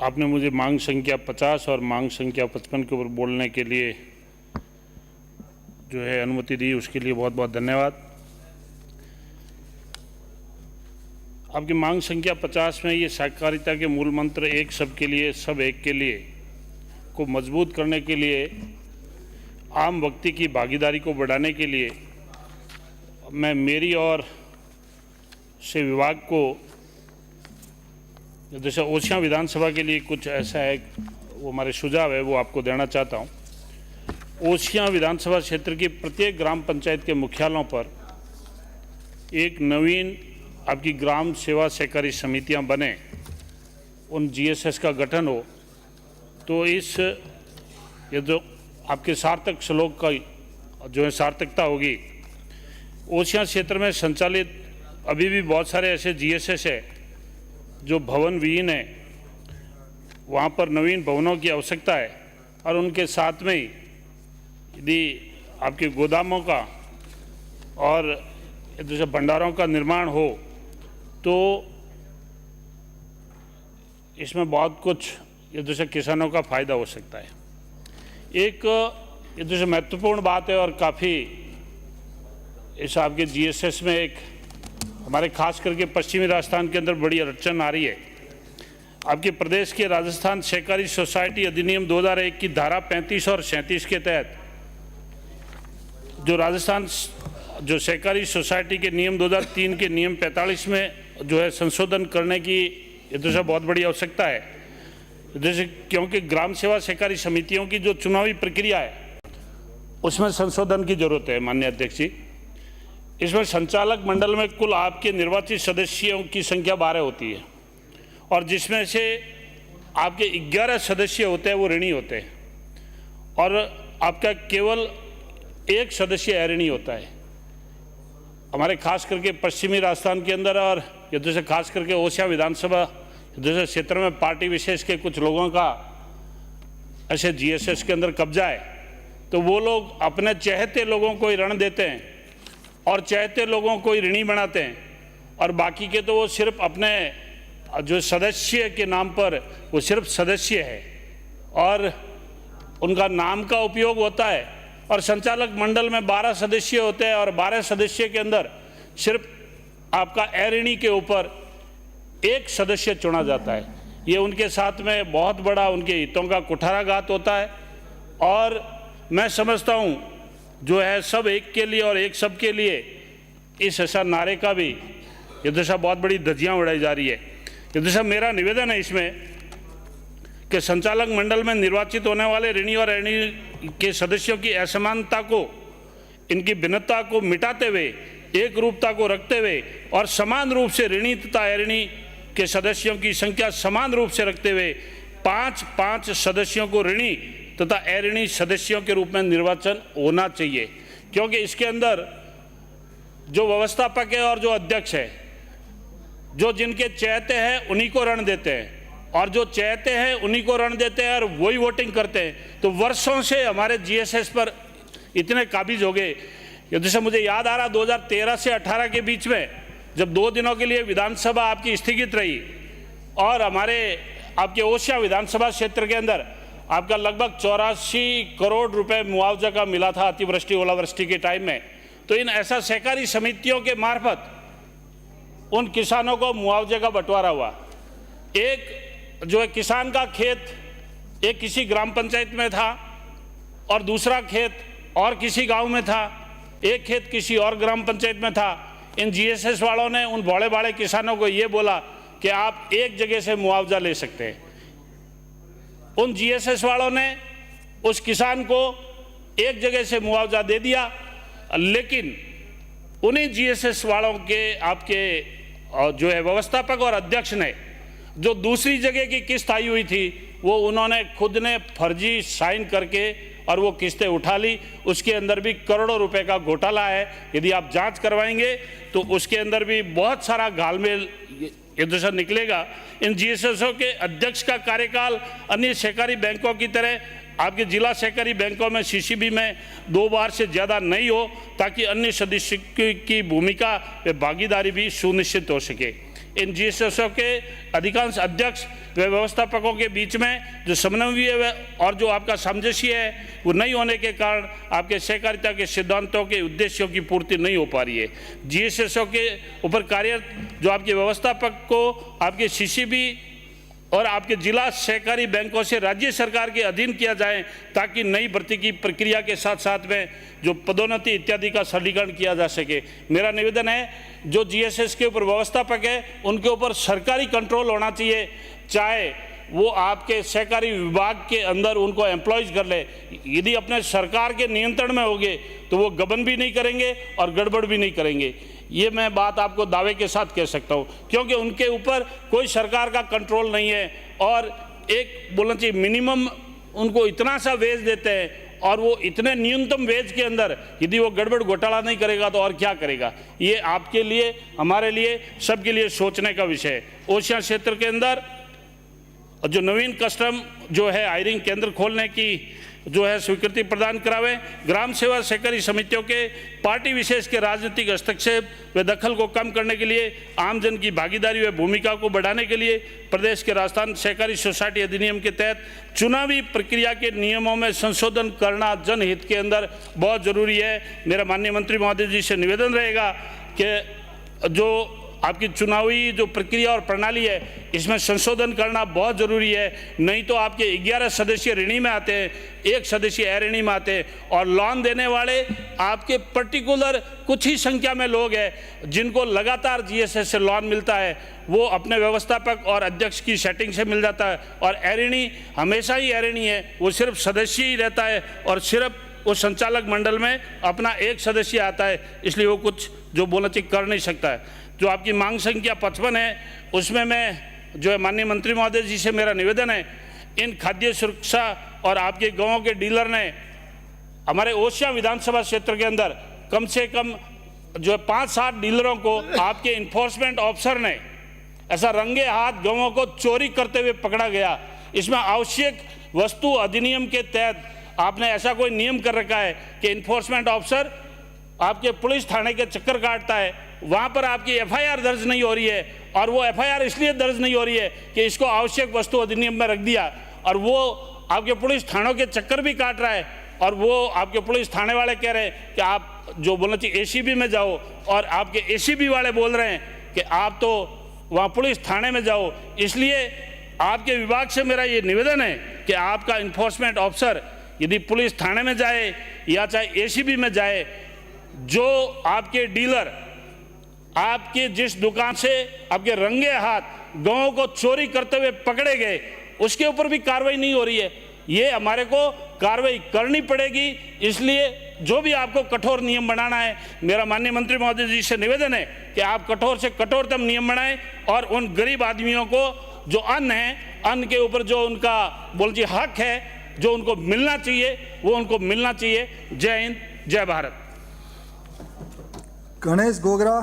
आपने मुझे मांग संख्या 50 और मांग संख्या 55 के ऊपर बोलने के लिए जो है अनुमति दी, उसके लिए बहुत बहुत धन्यवाद। आपकी मांग संख्या 50 में ये सहकारिता के मूल मंत्र एक सबके लिए सब एक के लिए को मजबूत करने के लिए, आम व्यक्ति की भागीदारी को बढ़ाने के लिए मैं मेरी और से विभाग को जैसे ओसियां विधानसभा के लिए कुछ ऐसा है, वो हमारे सुझाव है, वो आपको देना चाहता हूँ। ओसियां विधानसभा क्षेत्र की प्रत्येक ग्राम पंचायत के मुख्यालयों पर एक नवीन आपकी ग्राम सेवा सहकारी समितियां बने, उन जीएसएस का गठन हो, तो इस ये जो आपके सार्थक श्लोक का जो है सार्थकता होगी। ओसियां क्षेत्र में संचालित अभी भी बहुत सारे ऐसे जीएसएस है जो भवन विहीन है, वहाँ पर नवीन भवनों की आवश्यकता है और उनके साथ में ही यदि आपके गोदामों का और जैसे भंडारों का निर्माण हो तो इसमें बहुत कुछ ये जैसे किसानों का फायदा हो सकता है। एक ये जैसे महत्वपूर्ण बात है और काफ़ी इस आपके जीएसएस में एक हमारे खास करके पश्चिमी राजस्थान के अंदर बड़ी अड़चन आ रही है। आपके प्रदेश के राजस्थान सहकारी सोसाइटी अधिनियम 2001 की धारा 35 और 37 के तहत जो राजस्थान जो सहकारी सोसाइटी के नियम 2003 के नियम 45 में जो है संशोधन करने की जैसे बहुत बड़ी आवश्यकता है। जैसे क्योंकि ग्राम सेवा सहकारी समितियों की जो चुनावी प्रक्रिया है उसमें संशोधन की जरूरत है। माननीय अध्यक्ष जी, इसमें संचालक मंडल में कुल आपके निर्वाचित सदस्यों की संख्या 12 होती है और जिसमें से आपके 11 सदस्य होते हैं वो ऋणी होते हैं और आपका केवल एक सदस्य अऋणी होता है। हमारे खास करके पश्चिमी राजस्थान के अंदर और जैसे खास करके ओसियां विधानसभा जैसे क्षेत्र में पार्टी विशेष के कुछ लोगों का ऐसे जीएसएस के अंदर कब्जा है, तो वो लोग अपने चहेते लोगों को ही ऋण देते हैं और चहेते लोगों को ही ऋणी बनाते हैं और बाकी के तो वो सिर्फ अपने जो सदस्य के नाम पर वो सिर्फ सदस्य है और उनका नाम का उपयोग होता है। और संचालक मंडल में 12 सदस्य होते हैं और 12 सदस्य के अंदर सिर्फ आपका अऋणी के ऊपर एक सदस्य चुना जाता है। ये उनके साथ में बहुत बड़ा उनके हितों का कुठाराघात होता है और मैं समझता हूँ जो है सब एक के लिए और एक सब के लिए इस ऐसा नारे का भी ये दशा बहुत बड़ी धज्जियाँ उड़ाई जा रही है। ये दशा मेरा निवेदन है इसमें कि संचालक मंडल में निर्वाचित होने वाले ऋणी और अऋणी के सदस्यों की असमानता को, इनकी भिन्नता को मिटाते हुए एक रूपता को रखते हुए और समान रूप से ऋणी तथा अऋणी के सदस्यों की संख्या समान रूप से रखते हुए 5-5 सदस्यों को ऋणी तथा अऋणी सदस्यों के रूप में निर्वाचन होना चाहिए। क्योंकि इसके अंदर जो व्यवस्थापक है और जो अध्यक्ष है, जो जिनके चहेते हैं उन्हीं को ऋण देते हैं और जो चहेते हैं उन्हीं को ऋण देते हैं और वही वोटिंग करते हैं। तो वर्षों से हमारे जीएसएस पर इतने काबिज हो गए। जैसे मुझे याद आ रहा 2013 से 18 के बीच में जब 2 दिनों के लिए विधानसभा आपकी स्थगित रही और हमारे आपके ओसियां विधानसभा क्षेत्र के अंदर आपका लगभग 84 करोड़ रुपए मुआवजा का मिला था अतिवृष्टि ओलावृष्टि के टाइम में। तो इन ऐसा सहकारी समितियों के मार्फत उन किसानों को मुआवजे का बंटवारा हुआ। एक जो है किसान का खेत एक किसी ग्राम पंचायत में था और दूसरा खेत और किसी गांव में था, एक खेत किसी और ग्राम पंचायत में था। इन जीएसएस वालों ने उन बड़े बड़े किसानों को ये बोला कि आप एक जगह से मुआवजा ले सकते हैं। उन जीएसएस वालों ने उस किसान को एक जगह से मुआवजा दे दिया, लेकिन उन्हीं जीएसएस वालों के आपके जो है व्यवस्थापक और अध्यक्ष ने जो दूसरी जगह की किस्त आई हुई थी वो उन्होंने खुद ने फर्जी साइन करके और वो किस्तें उठा ली। उसके अंदर भी करोड़ों रुपए का घोटाला है। यदि आप जांच करवाएंगे तो उसके अंदर भी बहुत सारा घालमेल ये दूसरा निकलेगा। इन जीएसएसओ के अध्यक्ष का कार्यकाल अन्य सहकारी बैंकों की तरह आपके जिला सहकारी बैंकों में सीसीबी में 2 बार से ज़्यादा नहीं हो, ताकि अन्य सदस्य की भूमिका व भागीदारी भी सुनिश्चित हो सके। इन जीएसएसओ के अधिकांश अध्यक्ष व व्यवस्थापकों के बीच में जो समन्वय और जो आपका सामंजस्य है वो नहीं होने के कारण आपके सहकारिता के सिद्धांतों के उद्देश्यों की पूर्ति नहीं हो पा रही है। जीएसएसओ के ऊपर कार्यरत जो आपके व्यवस्थापक को आपके सीसीबी और आपके जिला सहकारी बैंकों से राज्य सरकार के अधीन किया जाए, ताकि नई भर्ती की प्रक्रिया के साथ साथ में जो पदोन्नति इत्यादि का सरलीकरण किया जा सके। मेरा निवेदन है, जो जीएसएस के ऊपर व्यवस्थापक है उनके ऊपर सरकारी कंट्रोल होना चाहिए, चाहे वो आपके सहकारी विभाग के अंदर उनको एम्प्लॉयज कर ले। यदि अपने सरकार के नियंत्रण में होंगे तो वो गबन भी नहीं करेंगे और गड़बड़ भी नहीं करेंगे। ये मैं बात आपको दावे के साथ कह सकता हूँ, क्योंकि उनके ऊपर कोई सरकार का कंट्रोल नहीं है और एक बोलना चाहिए मिनिमम उनको इतना सा वेज देते हैं और वो इतने न्यूनतम वेज के अंदर यदि वो गड़बड़ घोटाला नहीं करेगा तो और क्या करेगा। ये आपके लिए, हमारे लिए, सबके लिए सोचने का विषय है। ओशिया क्षेत्र के अंदर जो नवीन कस्टम जो है हायरिंग केंद्र खोलने की जो है स्वीकृति प्रदान करावे। ग्राम सेवा सहकारी समितियों के पार्टी विशेष के राजनीतिक हस्तक्षेप व दखल को कम करने के लिए, आमजन की भागीदारी व भूमिका को बढ़ाने के लिए प्रदेश के राजस्थान सहकारी सोसाइटी अधिनियम के तहत चुनावी प्रक्रिया के नियमों में संशोधन करना जनहित के अंदर बहुत जरूरी है। मेरा माननीय मंत्री महोदय जी से निवेदन रहेगा कि जो आपकी चुनावी जो प्रक्रिया और प्रणाली है इसमें संशोधन करना बहुत ज़रूरी है। नहीं तो आपके 11 सदस्य ऋणी में आते हैं, 1 सदस्य अऋणी में आते हैं और लोन देने वाले आपके पर्टिकुलर कुछ ही संख्या में लोग हैं जिनको लगातार जीएसएस से लोन मिलता है। वो अपने व्यवस्थापक और अध्यक्ष की सेटिंग से मिल जाता है और अऋणी हमेशा ही अऋणी है, वो सिर्फ सदस्य ही रहता है और सिर्फ वो संचालक मंडल में अपना 1 सदस्य आता है, इसलिए वो कुछ जो बोलना चाहिए कर नहीं सकता है। जो आपकी मांग संख्या 55 है उसमें मैं जो है माननीय मंत्री महोदय जी से मेरा निवेदन है, इन खाद्य सुरक्षा और आपके गांवों के डीलर ने हमारे ओशिया विधानसभा क्षेत्र के अंदर कम से कम जो है 5-7 डीलरों को आपके इन्फोर्समेंट ऑफिसर ने ऐसा रंगे हाथ गांवों को चोरी करते हुए पकड़ा गया। इसमें आवश्यक वस्तु अधिनियम के तहत आपने ऐसा कोई नियम कर रखा है कि इन्फोर्समेंट ऑफिसर आपके पुलिस थाने के चक्कर काटता है, वहाँ पर आपकी एफआईआर दर्ज नहीं हो रही है और वो एफआईआर इसलिए दर्ज नहीं हो रही है कि इसको आवश्यक वस्तु अधिनियम में रख दिया और वो आपके पुलिस थानों के चक्कर भी काट रहा है और वो आपके पुलिस थाने वाले कह रहे हैं कि आप जो बोलना चाहिए एसीबी में जाओ और आपके एसीबी वाले बोल रहे हैं कि आप तो वहाँ पुलिस थाने में जाओ। इसलिए आपके विभाग से मेरा ये निवेदन है कि आपका इन्फोर्समेंट ऑफिसर यदि पुलिस थाने में जाए या चाहे एसीबी में जाए, जो आपके डीलर आपके जिस दुकान से आपके रंगे हाथ गांवों को चोरी करते हुए पकड़े गए उसके ऊपर भी कार्रवाई नहीं हो रही है। ये हमारे को कार्रवाई करनी पड़ेगी। इसलिए जो भी आपको कठोर नियम बनाना है, मेरा माननीय मंत्री महोदय जी से निवेदन है कि आप कठोर से कठोरतम नियम बनाएं और उन गरीब आदमियों को जो अन्न है, अन्न के ऊपर जो उनका बोलिए हक है, जो उनको मिलना चाहिए वो उनको मिलना चाहिए। जय हिंद, जय भारत। गणेश गोगरा।